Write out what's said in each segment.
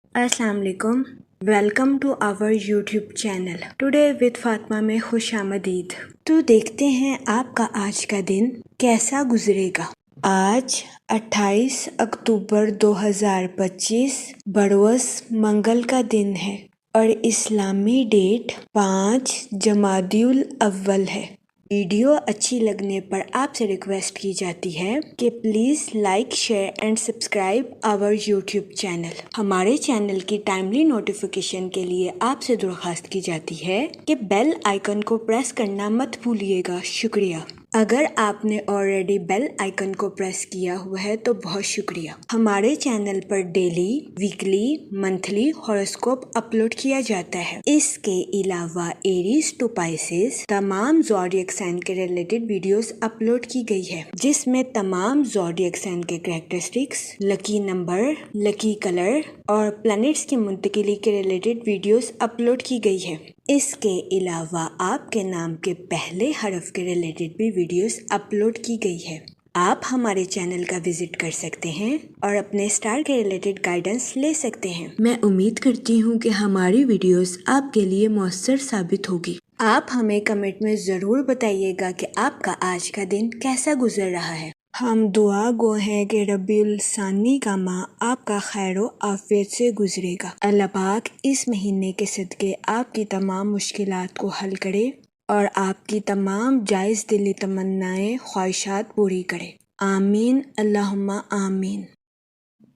अस्सलाम वालेकुम। Welcome to our YouTube channel today with Fatima में खुश आमदीद। तो देखते हैं आपका आज का दिन कैसा गुजरेगा। आज 28 अक्टूबर 2025 बरवस मंगल का दिन है और इस्लामी डेट 5 जमादिउल अव्वल है। वीडियो अच्छी लगने पर आपसे रिक्वेस्ट की जाती है कि please like share and subscribe our YouTube channel. हमारे चैनल की टाइमली नोटिफिकेशन के लिए आपसे दरख्वास्त की जाती है कि बेल आइकन को प्रेस करना मत भूलिएगा। शुक्रिया। अगर आपने ऑलरेडी बेल आइकन को प्रेस किया हुआ है तो बहुत शुक्रिया। हमारे चैनल पर daily, weekly, monthly horoscope upload किया जाता है। इसके अलावा एरीज टू पाइसेस तमाम ज़ोडिएक साइन के रिलेटेड वीडियोस अपलोड की गई है, जिसमें तमाम ज़ोडिएक साइन के characteristics, lucky number, lucky colour और प्लैनेट्स की मुंतकिली के रिलेटेड वीडियोस अपलोड की गई है। इसके अलावा आपके नाम के पहले हरफ के रिलेटेड भी वीडियोस अपलोड की गई है। आप हमारे चैनल का विजिट कर सकते हैं और अपने स्टार के रिलेटेड गाइडेंस ले सकते हैं। मैं उम्मीद करती हूँ कि हमारी वीडियोस आपके लिए मौसर साबित होगी। आप हमें कमेंट में ज़रूर बताइएगा कि आपका आज का दिन कैसा गुजर रहा है। हम दुआ गो हैं कि रबीउल सानी का माह आपका खैरो आफियत से गुजरेगा। अल्लाह पाक इस महीने के सदके आपकी तमाम मुश्किलात को हल करे और आपकी तमाम जायज़ दिली तमन्नाएं ख्वाहिशात पूरी करे। आमीन अल्लाहुम्मा आमीन।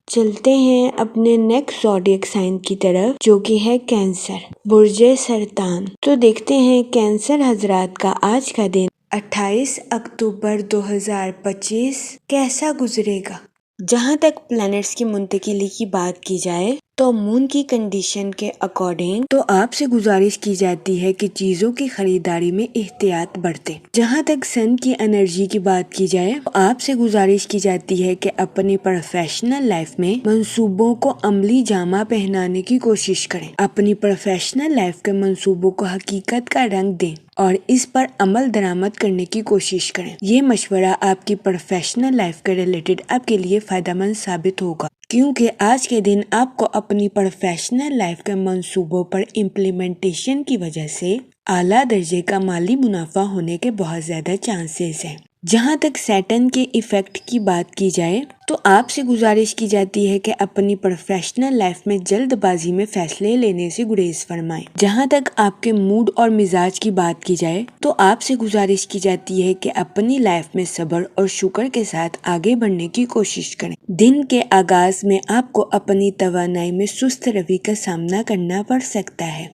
चलते हैं अपने नेक्स्ट ज़ोडिएक साइन की तरफ, जो कि है कैंसर, बुर्जे सरतान। तो देखते हैं कैंसर हजरात का आज का दिन 28 अक्टूबर 2025 कैसा गुजरेगा। जहाँ तक प्लैनेट्स की मुंतकिली की बात की जाए तो मून की कंडीशन के अकॉर्डिंग तो आपसे गुजारिश की जाती है कि चीज़ों की खरीदारी में एहतियात बरतें। जहाँ तक सन की एनर्जी की बात की जाए तो आपसे गुजारिश की जाती है कि अपनी प्रोफेशनल लाइफ में मंसूबों को अमली जामा पहनाने की कोशिश करें। अपनी प्रोफेशनल लाइफ के मंसूबों को हकीकत का रंग दें और इस पर अमल दरामद करने की कोशिश करें। ये मशवरा आपकी प्रोफेशनल लाइफ के रिलेटेड आपके लिए फायदेमंद साबित होगा, क्योंकि आज के दिन आपको अपनी प्रोफेशनल लाइफ के मंसूबों पर इम्प्लीमेंटेशन की वजह से आला दर्जे का माली मुनाफा होने के बहुत ज़्यादा चांसेस हैं। जहाँ तक सैटर्न के इफ़ेक्ट की बात की जाए तो आपसे गुजारिश की जाती है कि अपनी प्रोफेशनल लाइफ में जल्दबाजी में फैसले लेने से गुरेज फरमाएं। जहाँ तक आपके मूड और मिजाज की बात की जाए तो आपसे गुजारिश की जाती है कि अपनी लाइफ में सब्र और शुक्र के साथ आगे बढ़ने की कोशिश करें। दिन के आगाज में आपको अपनी तवानाई में सुस्त रवि का सामना करना पड़ सकता है।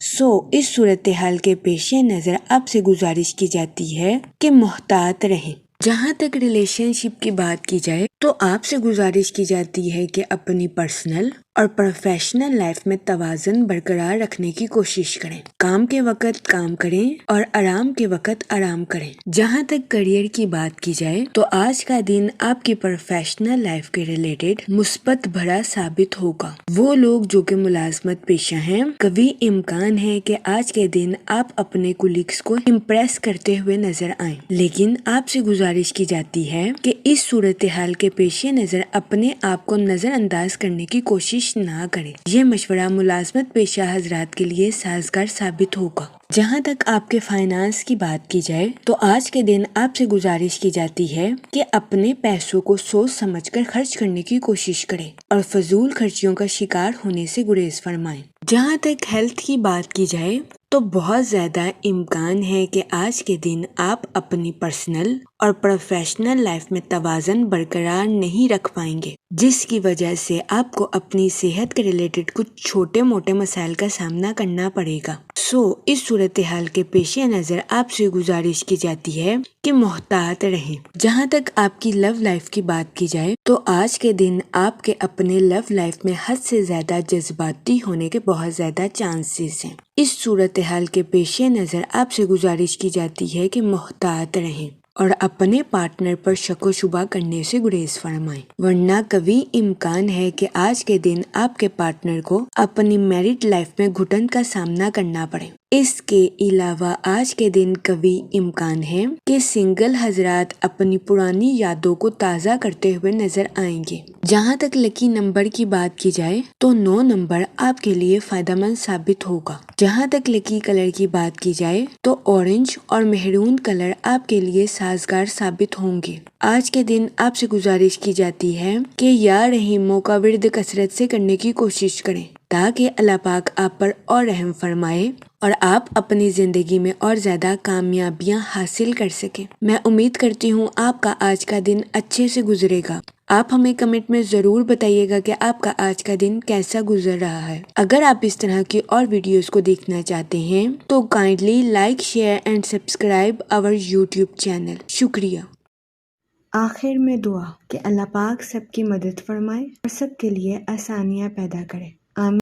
इस सूरत हाल के पेश नज़र आपसे गुजारिश की जाती है कि मुहतात रहें। जहाँ तक रिलेशनशिप की बात की जाए तो आपसे गुजारिश की जाती है कि अपनी पर्सनल और प्रोफेशनल लाइफ में तवाज़ुन बरकरार रखने की कोशिश करें। काम के वक्त काम करें और आराम के वक्त आराम करें। जहाँ तक करियर की बात की जाए तो आज का दिन आपकी प्रोफेशनल लाइफ के रिलेटेड मुस्बत भरा साबित होगा। वो लोग जो कि मुलाजमत पेशा हैं, कभी इम्कान है कि आज के दिन आप अपने कुलीग्स को इम्प्रेस करते हुए नजर आएं, लेकिन आपसे गुजारिश की जाती है कि इस सूरत हाल के पेश नज़र अपने आप को नज़रअंदाज करने की कोशिश ना करें। यह मशवरा मुलाजमत पेशा हजरात के लिए साजगार साबित होगा। जहाँ तक आपके फाइनेंस की बात की जाए तो आज के दिन आपसे गुजारिश की जाती है कि अपने पैसों को सोच समझकर खर्च करने की कोशिश करें और फजूल खर्चियों का शिकार होने से गुरेज फरमाएं। जहाँ तक हेल्थ की बात की जाए तो बहुत ज़्यादा इम्कान है कि आज के दिन आप अपनी पर्सनल और प्रोफेशनल लाइफ में तवाज़ुन बरकरार नहीं रख पाएंगे, जिसकी वजह से आपको अपनी सेहत के रिलेटेड कुछ छोटे मोटे मसाइल का सामना करना पड़ेगा। इस सूरत हाल के पेश नज़र आपसे गुजारिश की जाती है कि मुहतात रहें। जहाँ तक आपकी लव लाइफ की बात की जाए तो आज के दिन आपके अपने लव लाइफ में हद से ज़्यादा जज्बाती होने के बहुत ज़्यादा चांसेस हैं। इस सूरत हाल के पेश नज़र आपसे गुजारिश की जाती है कि मुहतात रहें और अपने पार्टनर पर शक व शुबा करने से गुरेज फरमाएं, वरना कभी इम्कान है कि आज के दिन आपके पार्टनर को अपनी मैरिड लाइफ में घुटन का सामना करना पड़े। اس کے علاوہ آج کے دن قوی امکان ہے کہ سنگل حضرات اپنی پرانی یادوں کو تازہ کرتے ہوئے نظر آئیں گے۔ جہاں تک لکی نمبر کی بات کی جائے تو 9 نمبر آپ کے لیے فائدہ مند ثابت ہوگا۔ جہاں تک لکی کلر کی بات کی جائے تو اورنج اور مہرون کلر آپ کے لیے سازگار ثابت ہوں گے۔ آج کے دن آپ سے گزارش کی جاتی ہے کہ یا رحیموں کا ورد کثرت سے کرنے کی کوشش کریں تاکہ اللہ پاک آپ پر اور رحم فرمائے اور آپ اپنی زندگی میں اور زیادہ کامیابیاں حاصل کر سکیں۔ میں امید کرتی ہوں آپ کا آج کا دن اچھے سے گزرے گا۔ آپ ہمیں کمنٹ میں ضرور بتائیے گا کہ آپ کا آج کا دن کیسا گزر رہا ہے۔ اگر آپ اس طرح کی اور ویڈیوز کو دیکھنا چاہتے ہیں تو kindly like, share and subscribe our YouTube channel. شکریہ۔ آخر میں دعا کہ اللہ پاک سب کی مدد فرمائے اور سب کے لیے آسانیاں پیدا کرے۔ آمین۔